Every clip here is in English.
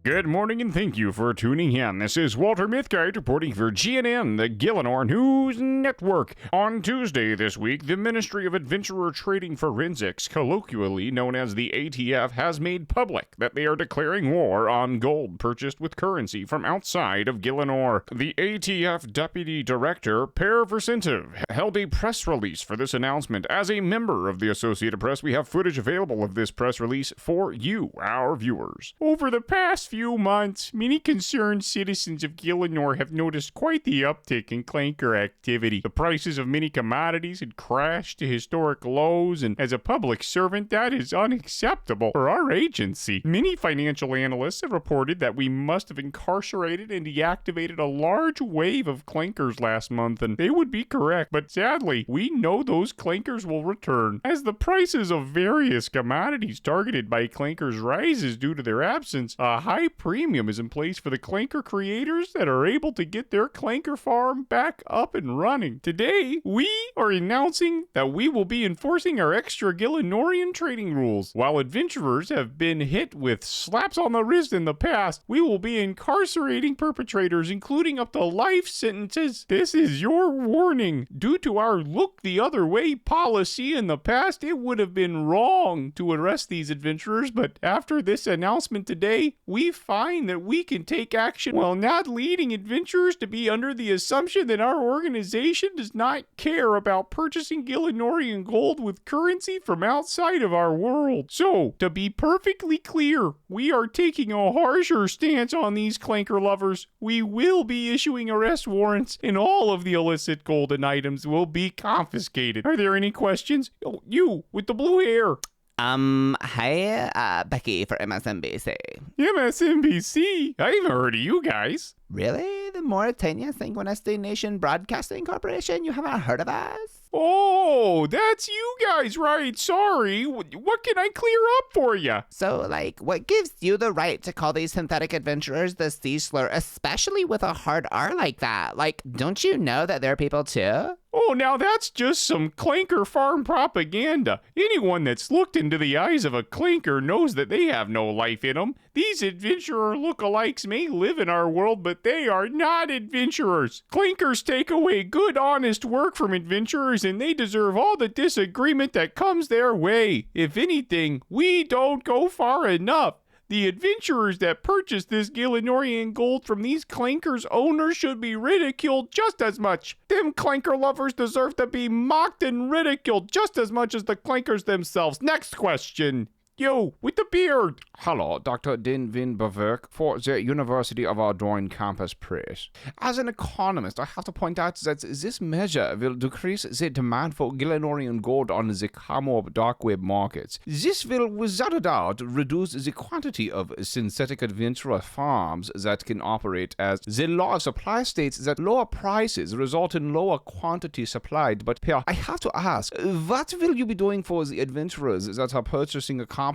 Good morning and thank you for tuning in. This is Walter Mithkite reporting for GNN, the Gielinor News Network. On Tuesday this week, the Ministry of Adventurer Trading Forensics, colloquially known as the ATF, has made public that they are declaring war on gold purchased with currency from outside of Gielinor. The ATF Deputy Director, Per Versentive, held a press release for this announcement. As a member of the Associated Press, we have footage available of this press release for you, our viewers. Over the past few months, many concerned citizens of Gielinor have noticed quite the uptick in clanker activity. The prices of many commodities had crashed to historic lows, and as a public servant, that is unacceptable for our agency. Many financial analysts have reported that we must have incarcerated and deactivated a large wave of clankers last month, and they would be correct, but sadly, we know those clankers will return. As the prices of various commodities targeted by clankers rises due to their absence, a high premium is in place for the clanker creators that are able to get their clanker farm back up and running. Today, we are announcing that we will be enforcing our extra Gielinorian trading rules. While adventurers have been hit with slaps on the wrist in the past, we will be incarcerating perpetrators, including up to life sentences. This is your warning. Due to our look the other way policy in the past, it would have been wrong to arrest these adventurers, but after this announcement today, we find that we can take action while not leading adventurers to be under the assumption that our organization does not care about purchasing Gielinorian gold with currency from outside of our world. So, to be perfectly clear, we are taking a harsher stance on these clanker lovers. We will be issuing arrest warrants, and all of the illicit golden items will be confiscated. Are there any questions? Oh, you with the blue hair. Hi, Becky for MSNBC. MSNBC? I haven't heard of you guys. Really? The Morytania Synchronicity Nation Broadcasting Corporation? You haven't heard of us? Oh, that's you guys, right? Sorry. What can I clear up for you? So, what gives you the right to call these synthetic adventurers the sea slur, especially with a hard R like that? Don't you know that they're people too? Oh, now that's just some clanker farm propaganda. Anyone that's looked into the eyes of a clanker knows that they have no life in them. These adventurer lookalikes may live in our world, but they are not adventurers. Clankers take away good, honest work from adventurers, and they deserve all the disagreement that comes their way. If anything, we don't go far enough. The adventurers that purchased this Gielinorian gold from these clankers' owners should be ridiculed just as much. Them clanker lovers deserve to be mocked and ridiculed just as much as the clankers themselves. Next question. You, with the beard. Hello, Dr. Din Vin Baverk for the University of Ardouin Campus Press. As an economist, I have to point out that this measure will decrease the demand for Gielinorian gold on the Kamor dark web markets. This will, without a doubt, reduce the quantity of synthetic adventurer farms that can operate, as the law of supply states that lower prices result in lower quantity supplied. But here, I have to ask, what will you be doing for the adventurers that are purchasing accomplishments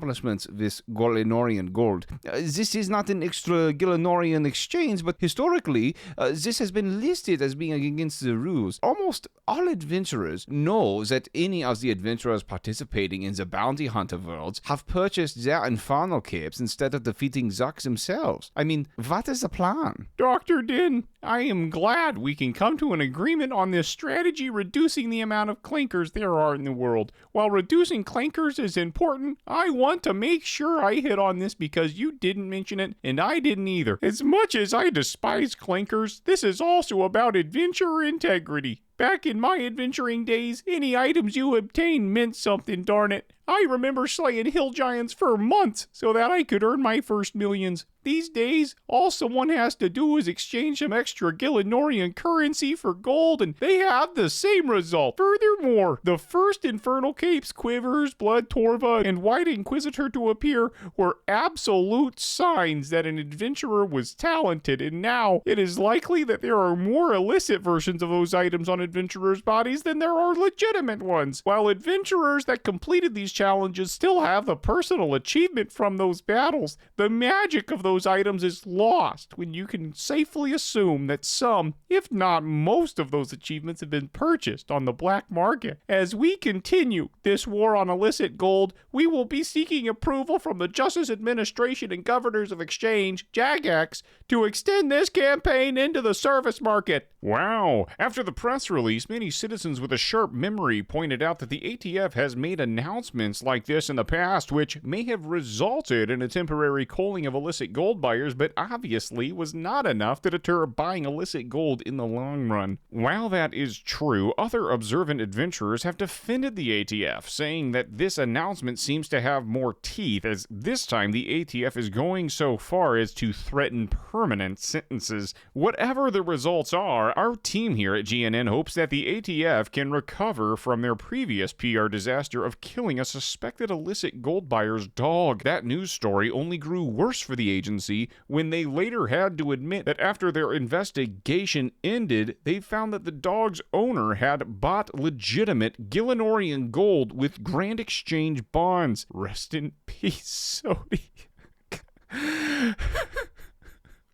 with Gielinorian gold? This is not an extra Gielinorian exchange, but historically, this has been listed as being against the rules. Almost all adventurers know that any of the adventurers participating in the bounty hunter worlds have purchased their infernal capes instead of defeating Zuck themselves. I mean, what is the plan? Dr. Din, I am glad we can come to an agreement on this strategy reducing the amount of clankers there are in the world. While reducing clankers is important, I want to make sure I hit on this because you didn't mention it and I didn't either. As much as I despise clankers, this is also about adventurer integrity. Back in my adventuring days, any items you obtained meant something, darn it. I remember slaying hill giants for months so that I could earn my first millions. These days, all someone has to do is exchange some extra Gielinorian currency for gold, and they have the same result. Furthermore, the first Infernal Capes, Quivers, Blood Torva, and White Inquisitor to appear were absolute signs that an adventurer was talented, and now it is likely that there are more illicit versions of those items on adventurers' bodies than there are legitimate ones, while adventurers that completed these challenges still have the personal achievement from those battles. The magic of those items is lost when you can safely assume that some, if not most of those achievements have been purchased on the black market. As we continue this war on illicit gold, we will be seeking approval from the Justice Administration and Governors of Exchange, JAGX, to extend this campaign into the service market. Wow. After the press release, many citizens with a sharp memory pointed out that the ATF has made announcements like this in the past, which may have resulted in a temporary culling of illicit gold buyers, but obviously was not enough to deter buying illicit gold in the long run. While that is true, other observant adventurers have defended the ATF, saying that this announcement seems to have more teeth, as this time the ATF is going so far as to threaten permanent sentences. Whatever the results are, our team here at GNN hopes that the ATF can recover from their previous PR disaster of killing a suspected illicit gold buyer's dog. That news story only grew worse for the agency when they later had to admit that after their investigation ended, they found that the dog's owner had bought legitimate Gielinorian gold with Grand Exchange bonds. Rest in peace, Sodi.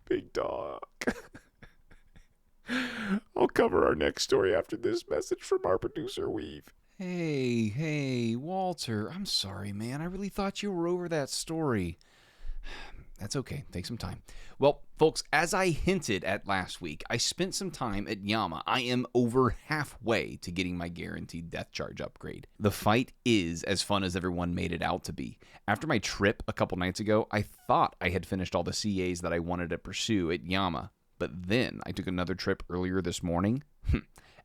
Big dog. I'll cover our next story after this message from our producer, Weave. Hey, Walter, I'm sorry, man. I really thought you were over that story. That's okay. Take some time. Well, folks, as I hinted at last week, I spent some time at Yama. I am over halfway to getting my guaranteed death charge upgrade. The fight is as fun as everyone made it out to be. After my trip a couple nights ago, I thought I had finished all the CAs that I wanted to pursue at Yama. But then I took another trip earlier this morning.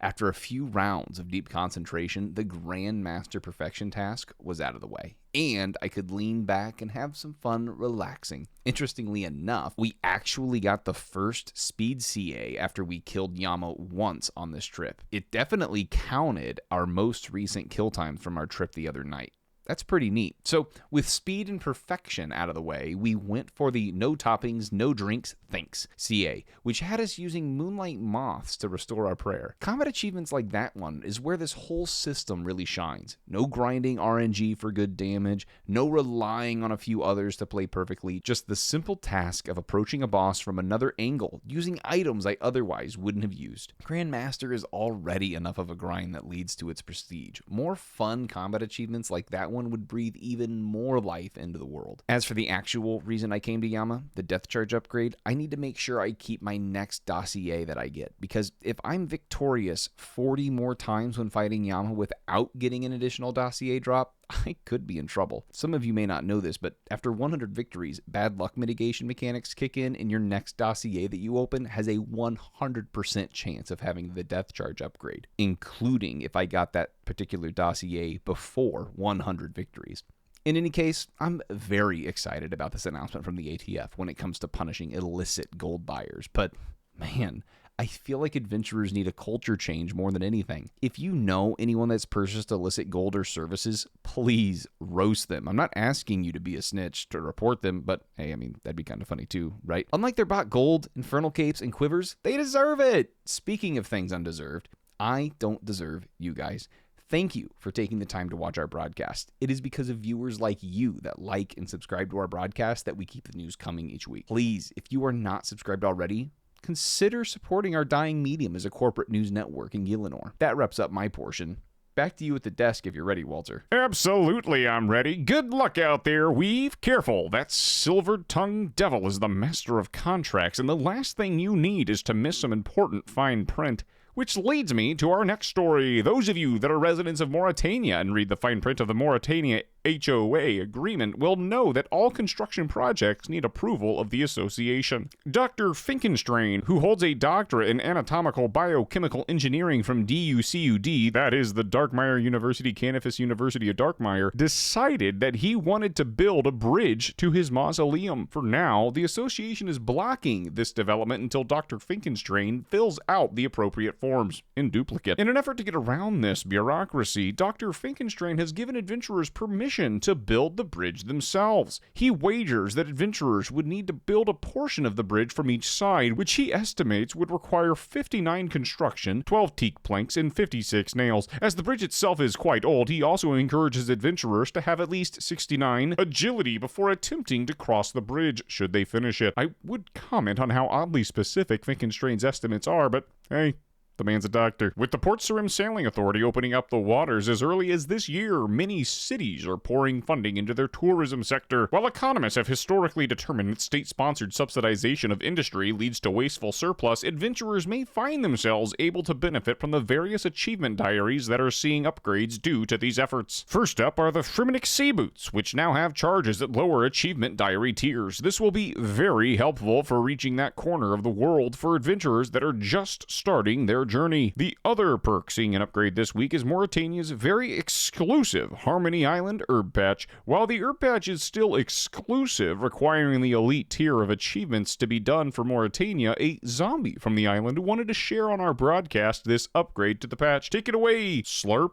After a few rounds of deep concentration, the Grandmaster Perfection task was out of the way, and I could lean back and have some fun relaxing. Interestingly enough, we actually got the first speed CA after we killed Yama once on this trip. It definitely counted our most recent kill times from our trip the other night. That's pretty neat. So, with speed and perfection out of the way, we went for the no toppings, no drinks, thanks CA, which had us using moonlight moths to restore our prayer. Combat achievements like that one is where this whole system really shines. No grinding RNG for good damage, no relying on a few others to play perfectly, just the simple task of approaching a boss from another angle, using items I otherwise wouldn't have used. Grandmaster is already enough of a grind that leads to its prestige. More fun combat achievements like that one would breathe even more life into the world. As for the actual reason I came to Yama, the death charge upgrade, I need to make sure I keep my next dossier that I get, because if I'm victorious 40 more times when fighting Yama without getting an additional dossier drop, I could be in trouble. Some of you may not know this, but after 100 victories, bad luck mitigation mechanics kick in, and your next dossier that you open has a 100% chance of having the death charge upgrade, including if I got that particular dossier before 100 victories. In any case, I'm very excited about this announcement from the ATF when it comes to punishing illicit gold buyers, but man, I feel like adventurers need a culture change more than anything. If you know anyone that's purchased illicit gold or services, please roast them. I'm not asking you to be a snitch to report them, but hey, I mean, that'd be kind of funny too, right? Unlike their bought gold, infernal capes, and quivers, they deserve it. Speaking of things undeserved, I don't deserve you guys. Thank you for taking the time to watch our broadcast. It is because of viewers like you that like and subscribe to our broadcast that we keep the news coming each week. Please, if you are not subscribed already, consider supporting our dying medium as a corporate news network in Gielinor. That wraps up my portion. Back to you at the desk if you're ready, Walter. Absolutely, I'm ready. Good luck out there, Weave. Careful, that silver-tongued devil is the master of contracts, and the last thing you need is to miss some important fine print. Which leads me to our next story. Those of you that are residents of Morytania and read the fine print of the Morytania HOA agreement will know that all construction projects need approval of the association. Dr. Fenkstrain, who holds a doctorate in anatomical biochemical engineering from DUCUD, that is the Darkmire University Campus University of Darkmire, decided that he wanted to build a bridge to his mausoleum. For now, the association is blocking this development until Dr. Fenkstrain fills out the appropriate forms in duplicate. In an effort to get around this bureaucracy, Dr. Fenkstrain has given adventurers permission permission to build the bridge themselves. He wagers that adventurers would need to build a portion of the bridge from each side, which he estimates would require 59 construction, 12 teak planks, and 56 nails. As the bridge itself is quite old, he also encourages adventurers to have at least 69 agility before attempting to cross the bridge, should they finish it. I would comment on how oddly specific Fenkstrain's estimates are, but hey, the man's a doctor. With the Port Sarim Sailing Authority opening up the waters as early as this year, many cities are pouring funding into their tourism sector. While economists have historically determined that state-sponsored subsidization of industry leads to wasteful surplus, adventurers may find themselves able to benefit from the various achievement diaries that are seeing upgrades due to these efforts. First up are the Fremenik Sea boots, which now have charges that lower achievement diary tiers. This will be very helpful for reaching that corner of the world for adventurers that are just starting their journey. The other perk seeing an upgrade this week is Morytania's very exclusive Harmony Island herb patch. While the herb patch is still exclusive, requiring the elite tier of achievements to be done for Morytania, a zombie from the island wanted to share on our broadcast this upgrade to the patch. Take it away, Slurp.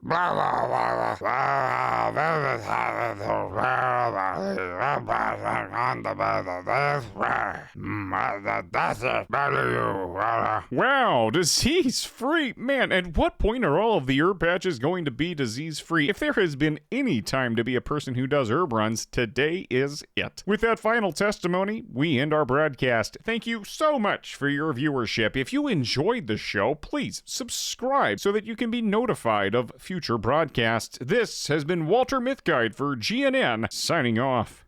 Wow, disease-free. Man, at what point are all of the herb patches going to be disease-free? If there has been any time to be a person who does herb runs, today is it. With that final testimony, we end our broadcast. Thank you so much for your viewership. If you enjoyed the show, please subscribe so that you can be notified of future broadcasts. This has been Walter Mithkite for GNN, signing off.